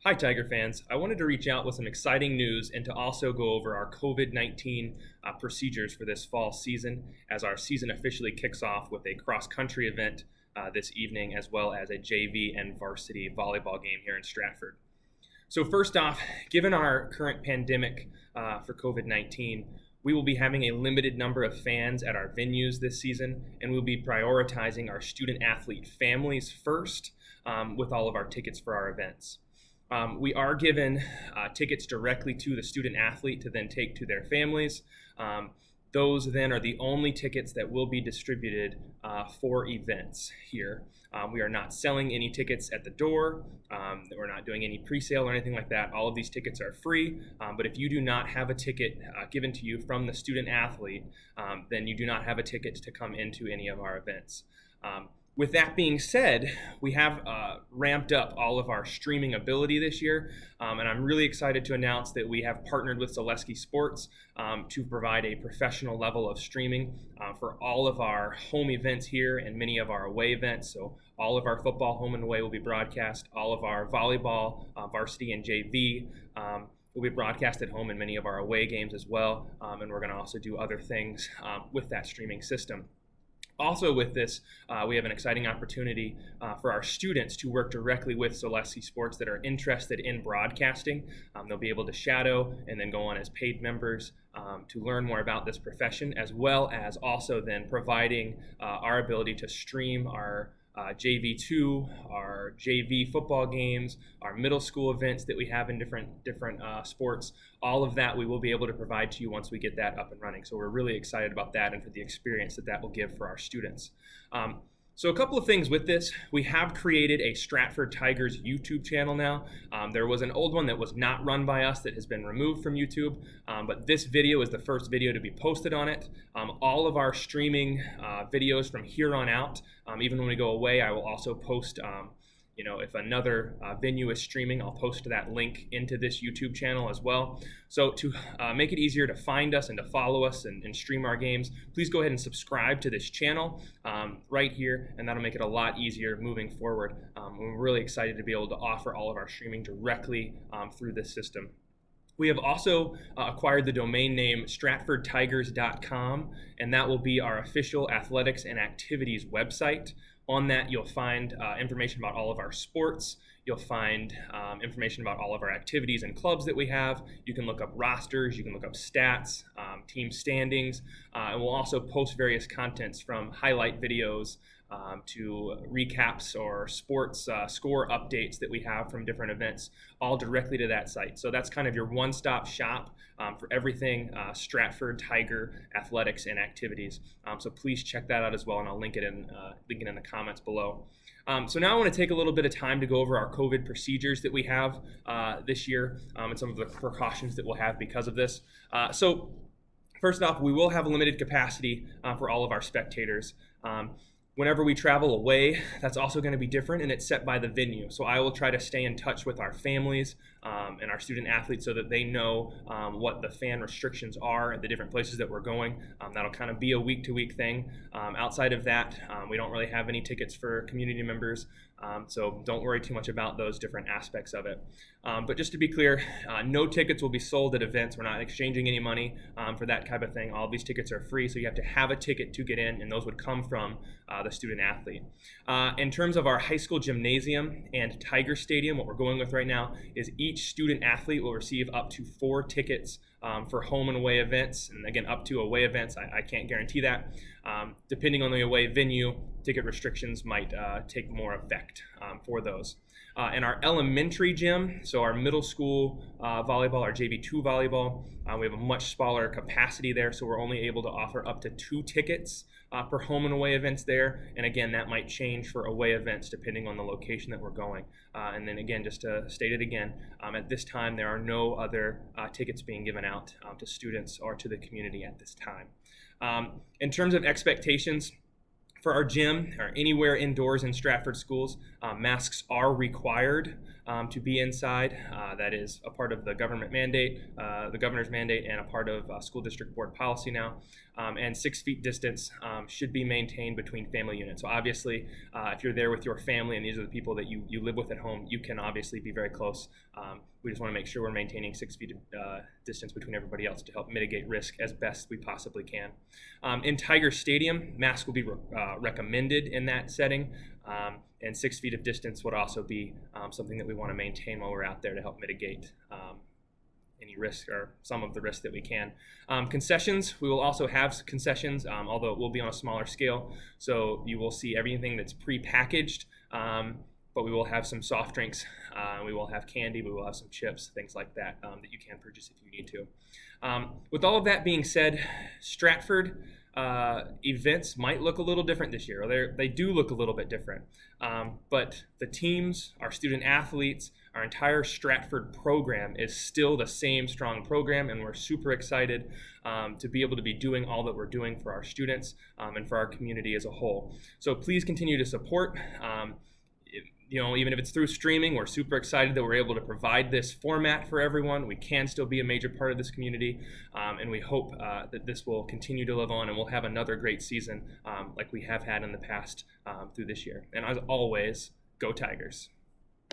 Hi, Tiger fans. I wanted to reach out with some exciting news and to also go over our COVID-19 procedures for this fall season as our season officially kicks off with a cross-country event this evening, as well as a JV and varsity volleyball game here in Stratford. So first off, given our current pandemic for COVID-19, we will be having a limited number of fans at our venues this season, and we'll be prioritizing our student athlete families first with all of our tickets for our events. We are given tickets directly to the student athlete to then take to their families. Those then are the only tickets that will be distributed for events here. We are not selling any tickets at the door. We're not doing any pre-sale or anything like that. All of these tickets are free, but if you do not have a ticket given to you from the student athlete, then you do not have a ticket to come into any of our events. With that being said, we have ramped up all of our streaming ability this year, and I'm really excited to announce that we have partnered with Zaleski Sports to provide a professional level of streaming for all of our home events here and many of our away events. So all of our football home and away will be broadcast. All of our volleyball, varsity and JV will be broadcast at home in many of our away games as well, and we're going to also do other things with that streaming system. Also with this, we have an exciting opportunity for our students to work directly with Zaleski Sports that are interested in broadcasting. They'll be able to shadow and then go on as paid members to learn more about this profession, as well as also then providing our ability to stream our JV2, our JV football games, our middle school events that we have in different sports. All of that we will be able to provide to you once we get that up and running. So we're really excited about that and for the experience that that will give for our students. So a couple of things with this. We have created a Stratford Tigers YouTube channel now. There was an old one that was not run by us that has been removed from YouTube, but this video is the first video to be posted on it. All of our streaming videos from here on out, even when we go away, I will also post if another venue is streaming, I'll post that link into this YouTube channel as well. So to make it easier to find us and to follow us and stream our games, please go ahead and subscribe to this channel right here, and that'll make it a lot easier moving forward. We're really excited to be able to offer all of our streaming directly through this system. We have also acquired the domain name stratfordtigers.com, and that will be our official athletics and activities website. On that, you'll find information about all of our sports. You'll find information about all of our activities and clubs that we have. You can look up rosters, you can look up stats, team standings, and we'll also post various contents from highlight videos to recaps or sports score updates that we have from different events, all directly to that site. So that's kind of your one-stop shop for everything Stratford Tiger athletics and activities. So please check that out as well, and I'll link it in the comments below. So now I want to take a little bit of time to go over our COVID procedures that we have this year and some of the precautions that we'll have because of this. So first off, we will have a limited capacity for all of our spectators. Whenever we travel away, that's also going to be different, and it's set by the venue. So I will try to stay in touch with our families and our student athletes so that they know what the fan restrictions are at the different places that we're going. That'll kind of be a week-to-week thing. Outside of that, we don't really have any tickets for community members, so don't worry too much about those different aspects of it. But just to be clear, no tickets will be sold at events. We're not exchanging any money for that type of thing. All of these tickets are free, so you have to have a ticket to get in, and those would come from the student athlete. In terms of our high school gymnasium and Tiger Stadium, what we're going with right now is each student athlete will receive up to 4 tickets for home and away events, and again, up to away events. I can't guarantee that. Depending on the away venue, ticket restrictions might take more effect for those. In our elementary gym, so our middle school volleyball, our JV2 volleyball, we have a much smaller capacity there, so we're only able to offer up to 2 tickets for home and away events there. And again, that might change for away events depending on the location that we're going. And then again, just to state it again, at this time, there are no other tickets being given out to students or to the community at this time. In terms of expectations For our gym or anywhere indoors in Stratford schools, masks are required to be inside. That is a part of the government mandate, the governor's mandate, and a part of school district board policy now. And 6 feet distance should be maintained between family units. So obviously, if you're there with your family and these are the people that you live with at home, you can obviously be very close. We just want to make sure we're maintaining 6 feet distance between everybody else to help mitigate risk as best we possibly can. In Tiger Stadium, masks will be recommended in that setting, and 6 feet of distance would also be something that we want to maintain while we're out there to help mitigate any risk or some of the risk that we can. Concessions, we will also have concessions, although it will be on a smaller scale. So you will see everything that's pre-packaged, but we will have some soft drinks, we will have candy, we will have some chips, things like that that you can purchase if you need to. With all of that being said, Stratford events might look a little different this year. They do look a little bit different, but the teams, our student athletes, our entire Stratford program is still the same strong program, and we're super excited to be able to be doing all that we're doing for our students and for our community as a whole. So please continue to support. Even if it's through streaming, we're super excited that we're able to provide this format for everyone. We can still be a major part of this community, and we hope that this will continue to live on and we'll have another great season like we have had in the past through this year. And as always, go Tigers.